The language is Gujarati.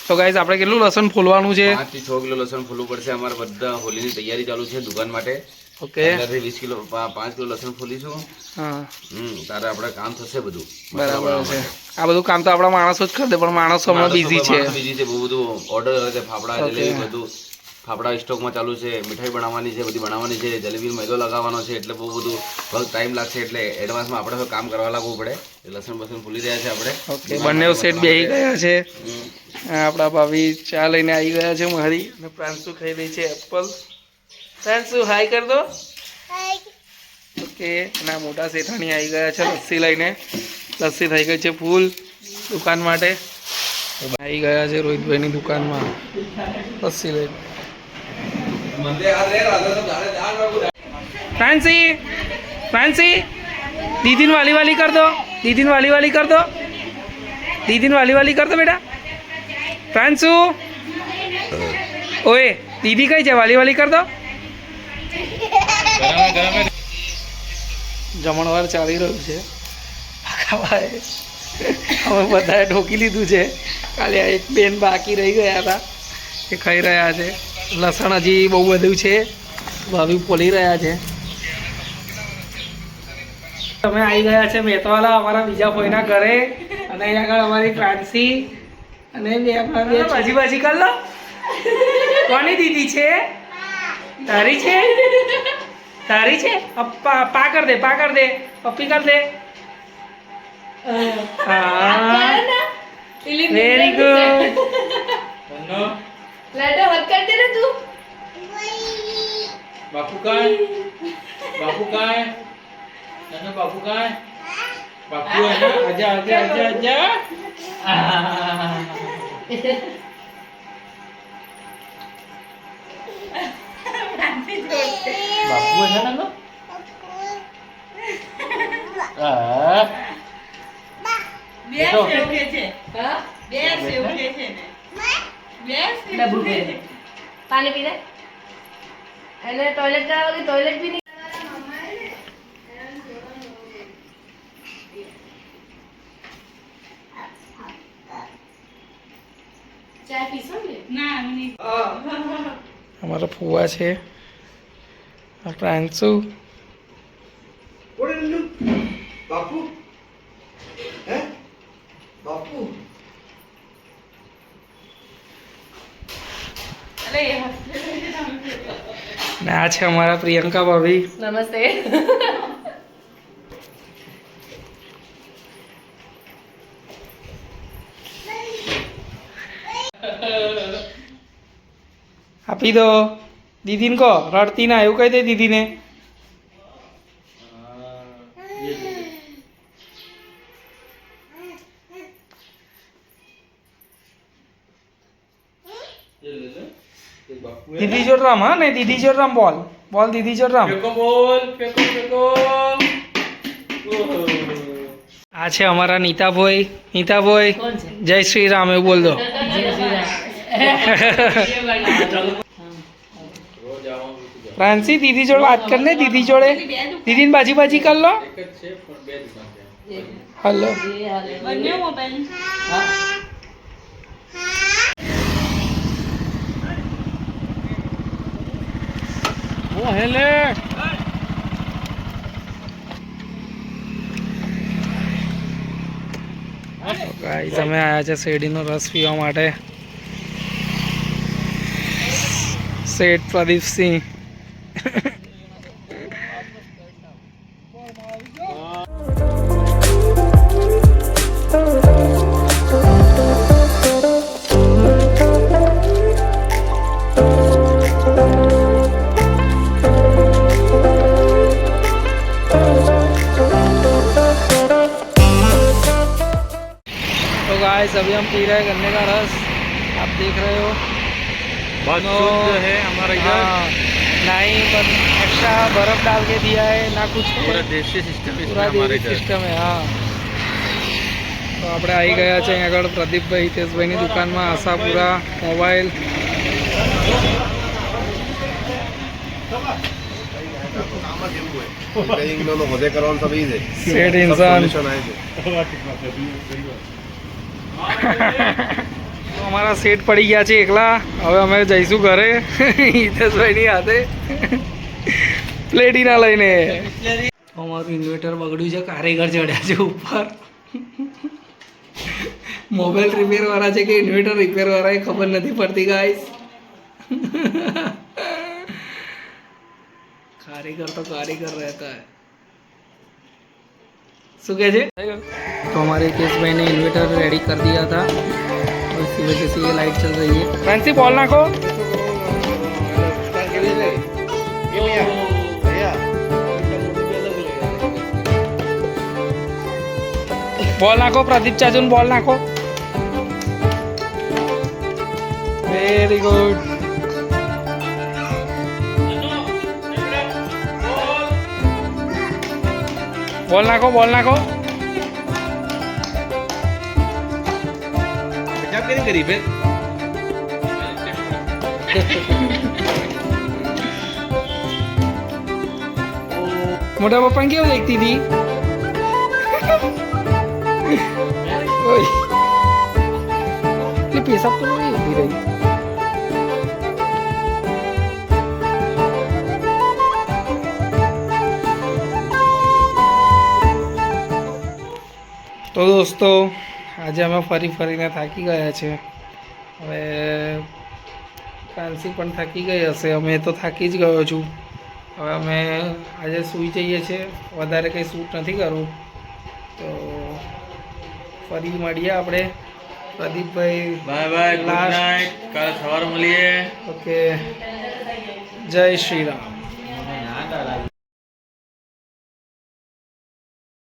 તો ગાઈસ આપણે કેટલું લસણ ફોલવાનું છે? 5 થી 6 કિલો લસણ ફોલવું પડશે. અમારે બધા હોલીની તૈયારી ચાલુ છે દુકાન માટે. ઓકે 20 કિલો 5 કિલો લસણ ફોલીશું. હા તારે આપણે કામ થશે બધું. બરાબર છે. આ બધું કામ તો આપણા માણસો જ કરી દે, પણ માણસો હમણાં બિઝી છે. બહુ બધું ઓર્ડર છે. ફાફડા જલેબી બધું ફાફડા સ્ટોકમાં ચાલુ છે. મીઠાઈ બનાવવાની છે, બધી બનાવવાની છે. જલેબી મેદો લગાવવાનો છે, એટલે બહુ બધું ટાઈમ લાગશે. એટલે એડવાન્સમાં આપણે કામ કરવા લાગવું પડે. લસણ બસણ ફૂલી રહ્યા છે આપણે. ઓકે બંને સેટ બેસી ગયા છે. આપણા ભાભી ચા લઈને આવી ગયા છે મારી, અને પ્રાંશુ ખાઈ રહી છે એપલ. પ્રાંશુ હાય કર દો. ઓકે અને આ મોટા શેઠાણી આવી ગયા છે લસ્સી લઈને. લસ્સી થઈ ગઈ છે ફૂલ દુકાન માટે. આવી ગયા છે રોહિતભાઈની દુકાનમાં લસ્સી લઈને. ફ્રાંસી ફ્રાંસી દીદીને વાલી વાલી કર દો. દીદીને વાલી વાલી કર દો. દીદીને વાલી વાલી કર દો બેટા. ફ્રાંસુ ઓએ દીદી કઈ છે? વાલી વાલી કર દો. જમણવાર ચાલી રહ્યું છે. અમે બધાએ ઢોકી લીધું છે. ખાલી આ એક બેન બાકી રહી ગયા હતા, એ ખાઈ રહ્યા છે. લસણ હજી બહુ બધું છે, ભાભી પોલી રહ્યા છે. તમે આવી ગયા છે મેતવાલા અમારા બીજા કોઈના ઘરે, અને અહીંયા આગળ અમારી ફ્રાન્સી અને બે ભાજી ભાજી કર લો. કોની દીદી છે? તારી છે? તારી છે? પા કર દે, પા કર દે, પપ્પી કર દે. હા વેરી ગુડ. લાડો મત કર દે ને તું. બાપુ કાય? બાપુ કાય? નાનો બાપુ કાય? બાપુ આજા આજા આજા આજા. બાપુ છે નાનો? હા બે સેવ કે છે. હા બે સેવ કે છે ને. બે સેવ કે છે. પાણી પી લે. અને ટોયલેટ જાવ કે ટોયલેટ ભી નહીં. ચા પીશો ને? ના નહીં. અમારા ફુવા છે પ્રાંશુ. બાપુ હે બાપુ ને આ છે અમારા પ્રિયંકા ભાભી. નમસ્તે. આપી દો દીદીને કહો, રડતી ના, એવું કહી દે દીદીને. દીદી જોડ રમ. હા ને દીદી જોડ રમ. બોલ બોલ દીદી જોડ રમ. ફેકો બોલ, ફેકો ફેકો. આ છે અમારા નીતાભાઈ. નીતાભાઈ જય શ્રી રામ એવું બોલ દો. ફ્રાન્સી દીદી જોડે વાત કર ને. દીદી જોડે દીદીને બાજી બાજી કર લો. એક જ છે પણ બે દુકાન છે. હલો બંને મોબાઈલ. ઓ હેલે ગાઈસ અમે આયા છે શેરડીનો રસ પીવા માટે. શેઠ પ્રદીપસિંહ. गाइस अभी हम पी रहे हैं गन्ने का रस, आप देख रहे हो. बहुत शुद्ध है हमारा इधर. नहीं पर एक्स्ट्रा बर्फ डाल के दिया है ना कुछ. पूरा देशी सिस्टम है पूरा हमारे देसी इधर. सिस्टम है. हाँ તો આપણે આવી ગયા છે અહીંયા આગળ પ્રદીપભાઈ હિતેશભાઈની દુકાનમાં. આશાપુરા મોબાઈલ. શેઠ ઇન્સાન. અમારા સેટ પડી ગયા છે એકલા. હવે અમે જઈશું ઘરે હિતેશભાઈની હાથે પ્લેટિના લઈને. અમારું ઇન્વર્ટર બગડ્યું છે, કારીગર ચડ્યા છે ઉપર. મોબાઈલ રિપેર વાળા છે કે ઇન્વર્ટર રિપેર વાળા એ ખબર નથી પડતી ગાઈસ. કારીગર તો કારીગર રહેતા હૈ. શું કહે છે? तो हमारे केशभाई ने इन्वर्टर रेडी कर दिया था और इसी वजह से ये लाइट चल रही है. फ्रेंसी बॉल नाखो. बॉल नाखो प्रदीप चाचू, बॉल नाखो. Very good. बॉल नाखो, बॉल नाखो. मोटा पप्पा ने क्यों देखती थी? ये पेशाब तो नहीं होती रही. तो दोस्तों આજે અમે ફરીને થાકી ગયા છે. હવે ફ્રાન્સી પણ થાકી ગઈ હશે, અમે તો થાકી જ ગયો છું. હવે અમે આજે સૂઈ જઈએ છીએ, વધારે કંઈ શૂટ નથી કરવું. તો ફરી મળીએ આપણે પ્રદીપભાઈ. બાય બાય, ગુડ નાઇટ, કાલે સવારે મળીએ. ઓકે, જય શ્રી રામ.